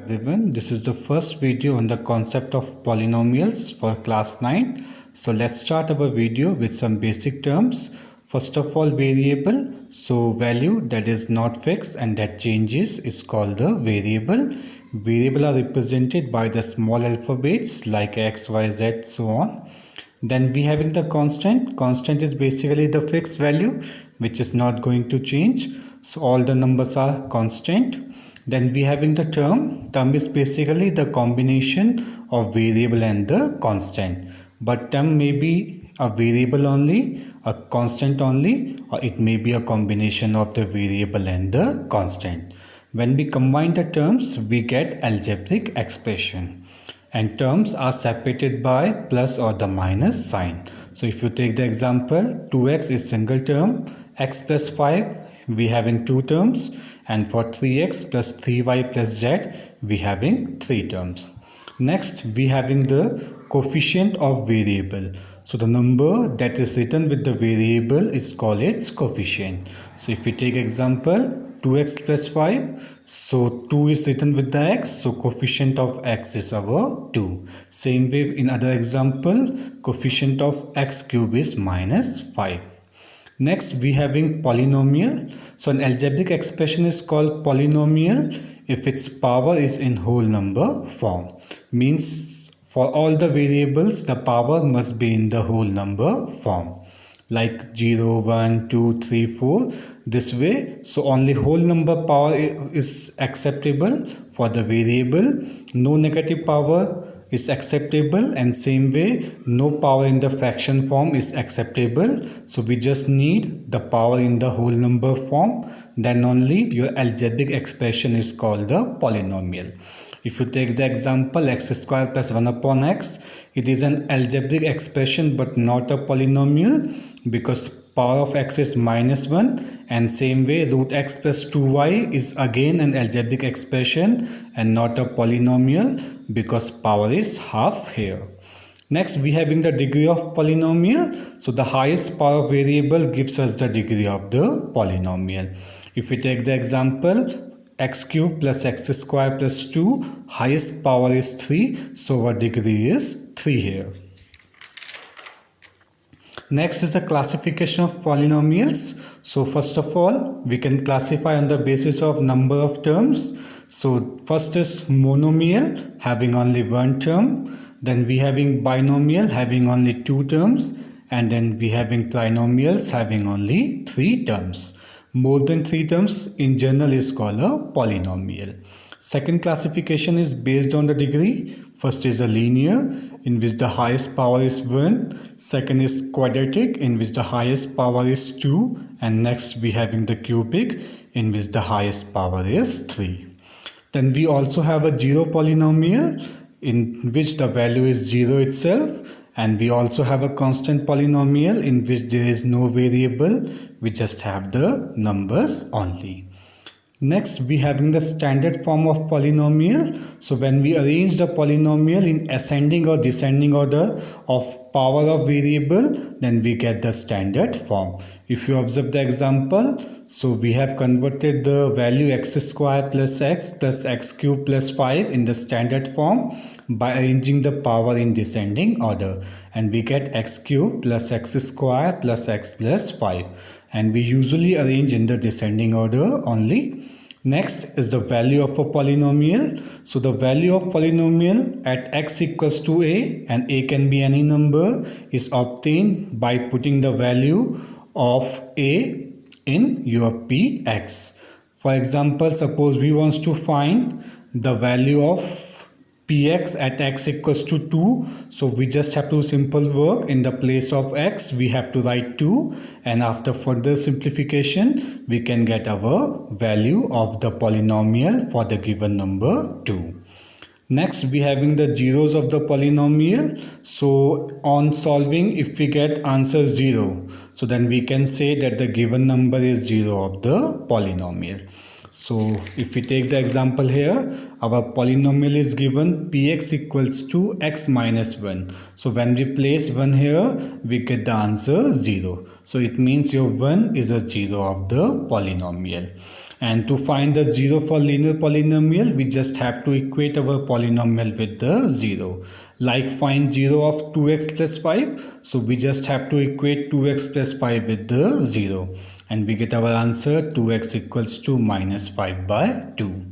Everyone, this is the first video on the concept of polynomials for class 9. So let's start our video with some basic terms. First of all, variable. So value that is not fixed and that changes is called the variable. Variable are represented by the small alphabets like x, y, z, so on. Then we having the constant. Constant is basically the fixed value which is not going to change. So all the numbers are constant. Then we having the term. Term is basically the combination of variable and the constant. But term may be a variable only, a constant only, or it may be a combination of the variable and the constant. When we combine the terms, we get algebraic expression. And terms are separated by plus or the minus sign. So if you take the example, 2x is single term, x plus 5 we having two terms, and for 3x plus 3y plus z we having three terms. Next we having the coefficient of variable. So the number that is written with the variable is called its coefficient. So if we take example 2x plus 5, so 2 is written with the x, so coefficient of x is our 2. Same way in other example, coefficient of x cube is minus 5. Next we having polynomial. So an algebraic expression is called polynomial if its power is in whole number form. Means for all the variables the power must be in the whole number form. Like 0, 1, 2, 3, 4 this way. So only whole number power is acceptable for the variable. No negative power is acceptable, and same way no power in the fraction form is acceptable. So we just need the power in the whole number form, then only your algebraic expression is called the polynomial. If you take the example x square plus 1 upon x, it is an algebraic expression but not a polynomial because power of x is minus 1, and same way root x plus 2y is again an algebraic expression and not a polynomial because power is half here. Next we having the degree of polynomial. So the highest power variable gives us the degree of the polynomial. If we take the example x cube plus x square plus 2, highest power is 3, so our degree is 3 here. Next is the classification of polynomials. So first of all, we can classify on the basis of number of terms. So first is monomial, having only one term. Then we having binomial, having only two terms. And then we having trinomials, having only three terms. More than three terms in general is called a polynomial. Second classification is based on the degree. First is a linear, in which the highest power is 1. Second is quadratic, in which the highest power is 2. And next we having the cubic, in which the highest power is 3. Then we also have a zero polynomial, in which the value is 0 itself. And we also have a constant polynomial, in which there is no variable, we just have the numbers only. Next we having the standard form of polynomial. So when we arrange the polynomial in ascending or descending order of power of variable, then we get the standard form. If you observe the example, so we have converted the value x square plus x cube plus 5 in the standard form by arranging the power in descending order, and we get x cube plus x square plus x plus 5, and we usually arrange in the descending order only. Next is the value of a polynomial. So the value of polynomial at x equals to a, and a can be any number, is obtained by putting the value of a in your px. For example, suppose we want to find the value of px at x equals to 2, so we just have to simple work. In the place of x we have to write 2, and after further simplification we can get our value of the polynomial for the given number 2. Next we having the zeros of the polynomial. So on solving, if we get answer 0, so then we can say that the given number is 0 of the polynomial. So if we take the example here, our polynomial is given px equals to x minus 1. So when we place 1 here, we get the answer 0. So it means your 1 is a 0 of the polynomial. And to find the 0 for linear polynomial, we just have to equate our polynomial with the 0. Like find 0 of 2x plus 5. So we just have to equate 2x plus 5 with the 0. And we get our answer 2x equals to minus 5 by 2.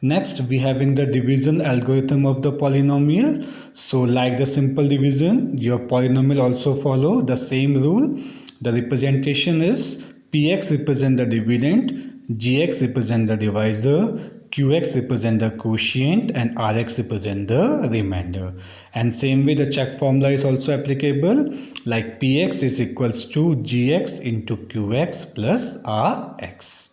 Next, we having the division algorithm of the polynomial. So like the simple division, your polynomial also follow the same rule. The representation is px represent the dividend, gx represent the divisor, qx represent the quotient, and rx represent the remainder. And same way the check formula is also applicable, like px is equals to gx into qx plus rx.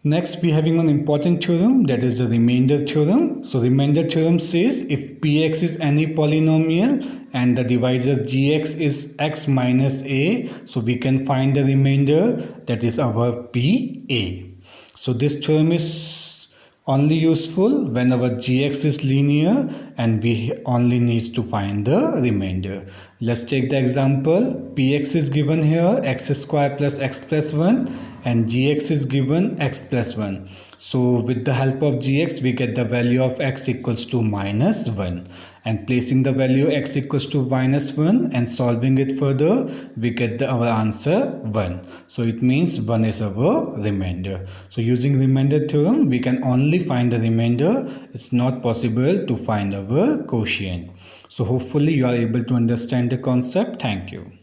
Next, we having one important theorem, that is the remainder theorem. So remainder theorem says if px is any polynomial and the divisor gx is x minus a, so we can find the remainder, that is our pa. So this theorem is only useful when our gx is linear and we only needs to find the remainder. Let's take the example. Px is given here x square plus x plus 1 and gx is given x plus 1. So with the help of gx, we get the value of x equals to minus 1. And placing the value x equals to minus 1 and solving it further, we get our answer 1. So it means 1 is our remainder. So using remainder theorem, we can only find the remainder. It's not possible to find our quotient. So hopefully you are able to understand the concept. Thank you.